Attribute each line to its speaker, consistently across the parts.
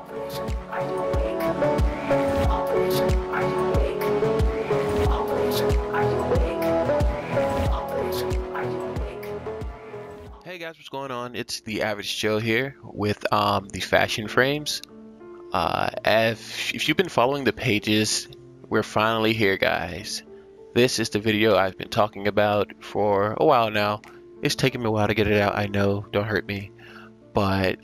Speaker 1: Hey guys, what's going on? It's the Average Joe here with the fashion frames. If you've been following the pages, we're finally here, guys. This is the video I've been talking about for a while now. It's taken me a while to get it out, I know, don't hurt me. But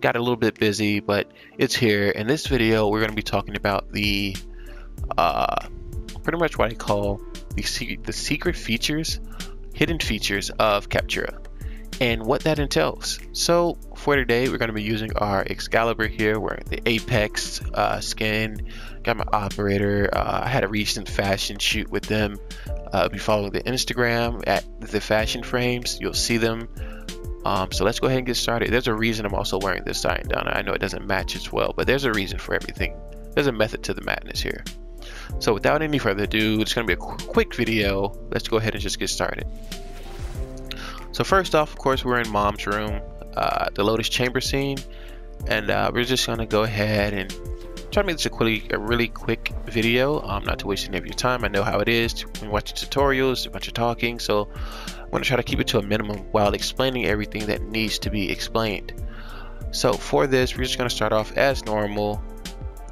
Speaker 1: got a little bit busy, but it's here. In this video, we're going to be talking about the pretty much what I call the secret features, hidden features of Captura, and what that entails. So for today, we're going to be using our Excalibur here, wearing the Apex skin, got my operator. I had a recent fashion shoot with them. If you follow the Instagram at the fashion frames, you'll see them. So let's go ahead and get started. There's a reason I'm also wearing this sign down. I know it doesn't match as well, but there's a reason for everything. There's a method to the madness here. So without any further ado, it's going to be a quick video. Let's go ahead and just get started. So first off, of course, we're in Mom's room, the Lotus Chamber scene, and we're just going to go ahead and try to make this a really quick video, not to waste any of your time. I know how it is when watching tutorials, a bunch of talking, so I'm going to try to keep it to a minimum while explaining everything that needs to be explained. So for this, we're just going to start off as normal,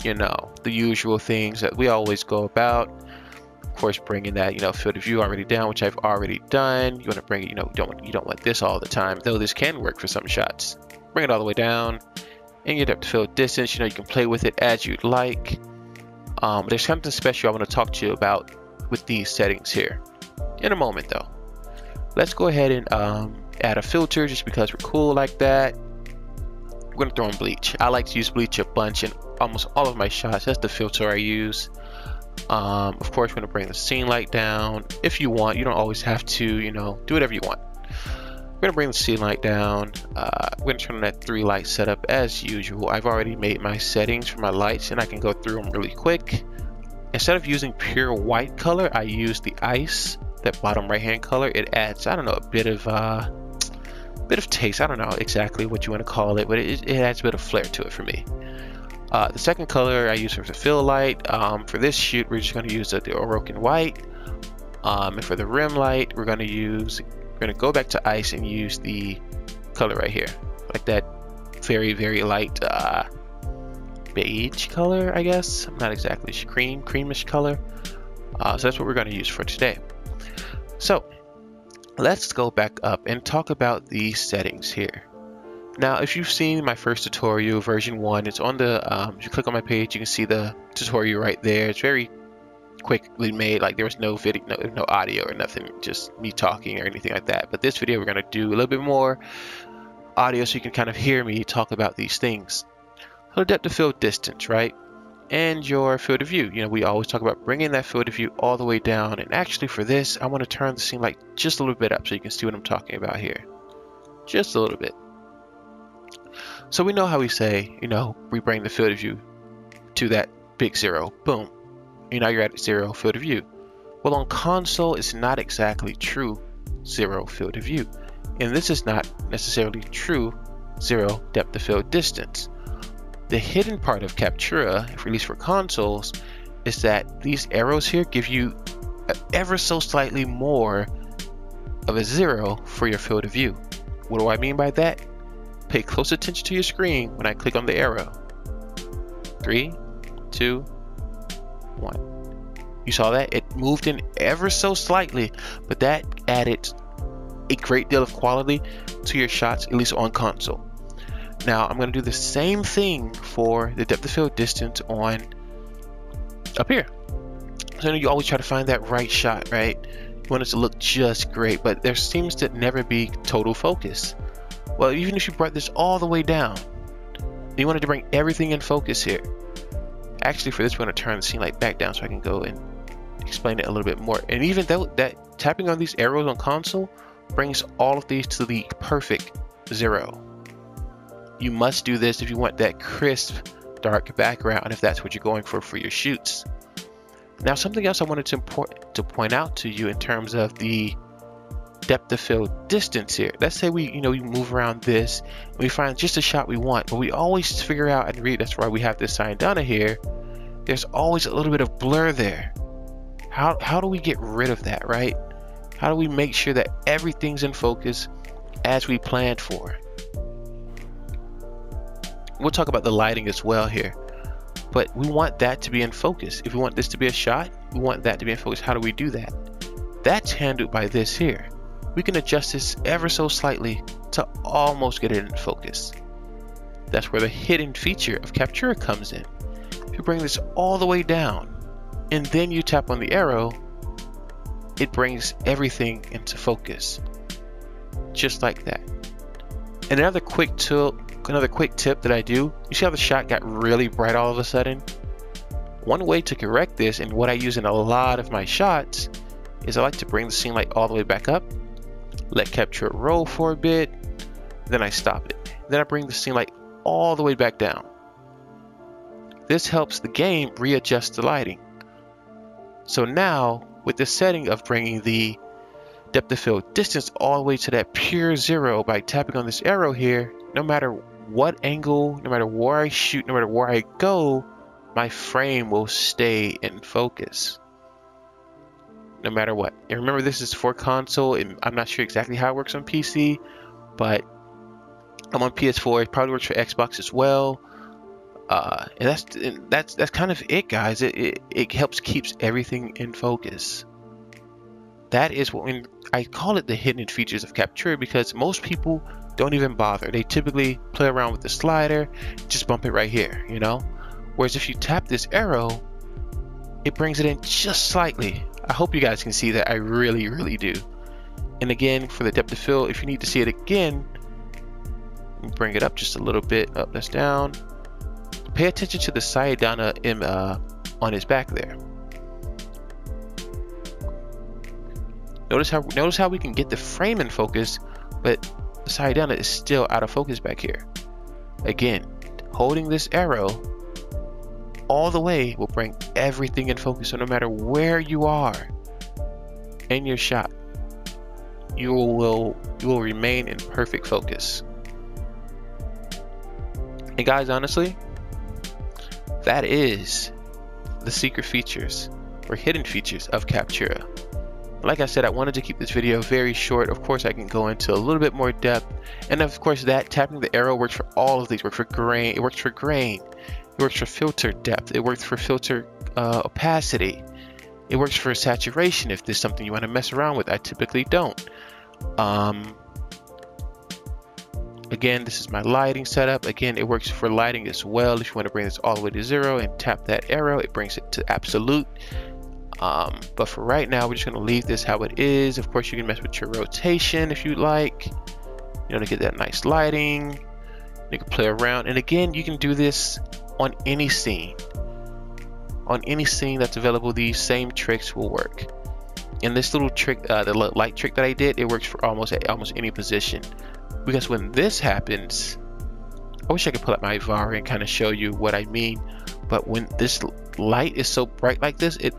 Speaker 1: you know, the usual things that we always go about. Of course, bringing that, you know, field of view already down, which I've already done. You want to bring it, you know, you don't want this all the time, though this can work for some shots. Bring it all the way down, and your depth of field distance. You know, you can play with it as you'd like. There's something special I want to talk to you about with these settings here in a moment, though. Let's go ahead and add a filter just because we're cool like that. We're going to throw in bleach. I like to use bleach a bunch in almost all of my shots. That's the filter I use. Of course, we're going to bring the scene light down. If you want, you don't always have to, you know, do whatever you want. We're going to bring the scene light down. We're going to turn on that 3 light setup as usual. I've already made my settings for my lights and I can go through them really quick. Instead of using pure white color, I use the ice, that bottom right hand color. It adds, I don't know, a bit of taste. I don't know exactly what you want to call it, but it adds a bit of flair to it for me. The second color I use for the fill light. For this shoot, we're just going to use the Orokin white. And for the rim light, we're going to go back to ice and use the color right here, like that very, very light beige color, I guess. I'm not exactly creamish color. So that's what we're going to use for today. So let's go back up and talk about the settings here. Now, if you've seen my first tutorial, version 1, it's on the, if you click on my page, you can see the tutorial right there. It's very quickly made, like there was no video, no audio or nothing, just me talking or anything like that. But this video, we're going to do a little bit more audio so you can kind of hear me talk about these things. So depth of field distance, right? And your field of view. You know, we always talk about bringing that field of view all the way down. And actually for this, I want to turn the scene light just a little bit up so you can see what I'm talking about here. Just a little bit. So we know how we say, you know, we bring the field of view to that big 0. Boom. You know, you're at 0 field of view. Well, on console, it's not exactly true 0 field of view. And this is not necessarily true 0 depth of field distance. The hidden part of Captura, at least for consoles, is that these arrows here give you ever so slightly more of a 0 for your field of view. What do I mean by that? Pay close attention to your screen when I click on the arrow. 3, 2, 1. You saw that? It moved in ever so slightly, but that added a great deal of quality to your shots, at least on console. Now, I'm going to do the same thing for the depth of field distance on up here. So you always try to find that right shot, right? You want it to look just great, but there seems to never be total focus. Well, even if you brought this all the way down, you wanted to bring everything in focus here. Actually, for this, we're going to turn the scene light back down so I can go and explain it a little bit more. And even though that tapping on these arrows on console brings all of these to the perfect 0. You must do this if you want that crisp, dark background, if that's what you're going for your shoots. Now, something else I wanted to point out to you in terms of the depth of field distance here. Let's say we move around this and we find just a shot we want, but we always figure out and read. That's why we have this sign down here. There's always a little bit of blur there. How do we get rid of that, right? How do we make sure that everything's in focus as we planned for? We'll talk about the lighting as well here, but we want that to be in focus. If we want this to be a shot, we want that to be in focus. How do we do that? That's handled by this here. We can adjust this ever so slightly to almost get it in focus. That's where the hidden feature of Captura comes in. If you bring this all the way down and then you tap on the arrow, it brings everything into focus, just like that. And another quick tip that I do, you see how the shot got really bright all of a sudden? One way to correct this, and what I use in a lot of my shots, is I like to bring the scene light all the way back up, let Captura roll for a bit, then I stop it. Then I bring the scene light all the way back down. This helps the game readjust the lighting. So now, with the setting of bringing the depth of field distance all the way to that pure 0 by tapping on this arrow here, no matter what angle, no matter where I shoot, no matter where I go, my frame will stay in focus. No matter what. And remember, this is for console, and I'm not sure exactly how it works on PC, but I'm on PS4. It probably works for Xbox as well. And that's kind of it, guys. It helps keeps everything in focus. That is what I call it the hidden features of Captura, because most people don't even bother. They typically play around with the slider, just bump it right here, you know. Whereas if you tap this arrow, it brings it in just slightly. I hope you guys can see that. I really do. And again, for the depth of field, if you need to see it again, bring it up just a little bit. Up, that's down. Pay attention to the side down on his back there. Notice how we can get the frame in focus, but the side down is still out of focus back here. Again, holding this arrow all the way will bring everything in focus. So no matter where you are in your shot, you will remain in perfect focus. And guys, honestly, that is the secret features or hidden features of Captura. Like I said, I wanted to keep this video very short. Of course, I can go into a little bit more depth, and of course, that tapping the arrow works for all of these. Works for grain. It works for grain. It works for filter depth. It works for filter opacity. It works for saturation if there's something you want to mess around with. I typically don't. Again, this is my lighting setup. Again, it works for lighting as well. If you want to bring this all the way to 0 and tap that arrow, it brings it to absolute. But for right now, we're just going to leave this how it is. Of course, you can mess with your rotation if you like, to get that nice lighting. You can play around, and again, you can do this on any scene. On any scene that's available, these same tricks will work. And this little trick, the light trick that I did, it works for almost any position. Because when this happens, I wish I could pull up my VAR and kind of show you what I mean. But when this light is so bright like this, it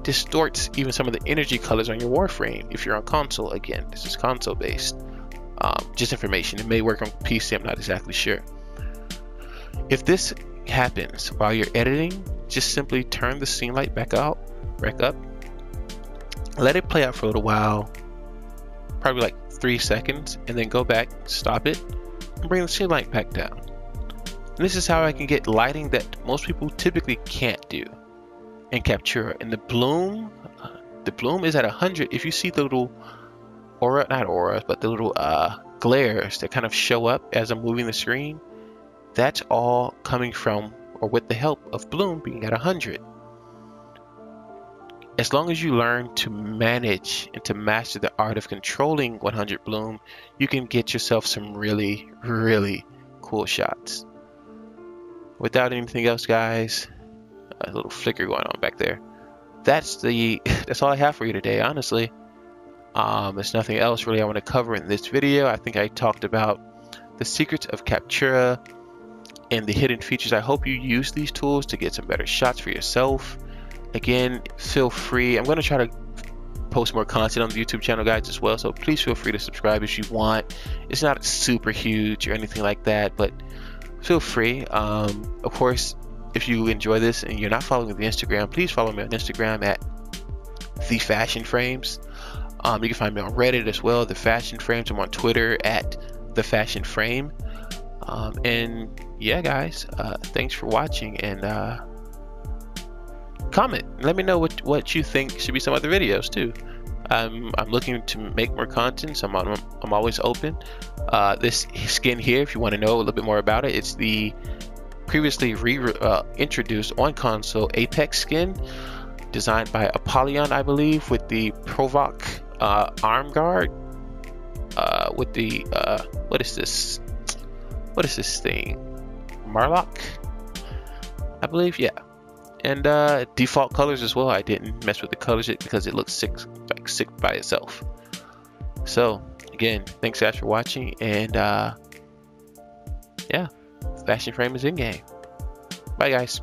Speaker 1: distorts even some of the energy colors on your Warframe. If you're on console, again, this is console based. Just information. It may work on PC. I'm not exactly sure. If this happens while you're editing, just simply turn the scene light back up, let it play out for a little while, probably like 3 seconds, and then go back, stop it, and bring the scene light back down. And this is how I can get lighting that most people typically can't do in Captura. And the bloom is at 100. If you see the little aura, not auras, but the little glares that kind of show up as I'm moving the screen, that's all coming from or with the help of bloom being at 100. As long as you learn to manage and to master the art of controlling 100 bloom, you can get yourself some really cool shots. Without anything else, guys, a little flicker going on back there. That's all I have for you today, honestly. There's nothing else really I want to cover in this video. I think I talked about the secrets of Captura and the hidden features. I hope you use these tools to get some better shots for yourself. Again, feel free. I'm going to try to post more content on the YouTube channel, guys, as well. So please feel free to subscribe if you want. It's not super huge or anything like that, but feel free. Of course, if you enjoy this and you're not following the Instagram, please follow me on Instagram at The Fashion Frames. You can find me on Reddit as well, The Fashion Frames. I'm on Twitter at The Fashion Frame. And yeah, guys, thanks for watching, and comment. Let me know what you think should be some other videos too. I'm looking to make more content, so I'm always open. This skin here, if you want to know a little bit more about it, it's the previously introduced on console Apex skin, designed by Apollyon, I believe, with the Provoc arm guard. With the what is this? What is this thing? Marlock, I believe, yeah. And default colors as well. I didn't mess with the colors yet because it looks sick by itself. So again, thanks guys for watching, and yeah, Fashion Frame is in game. Bye guys.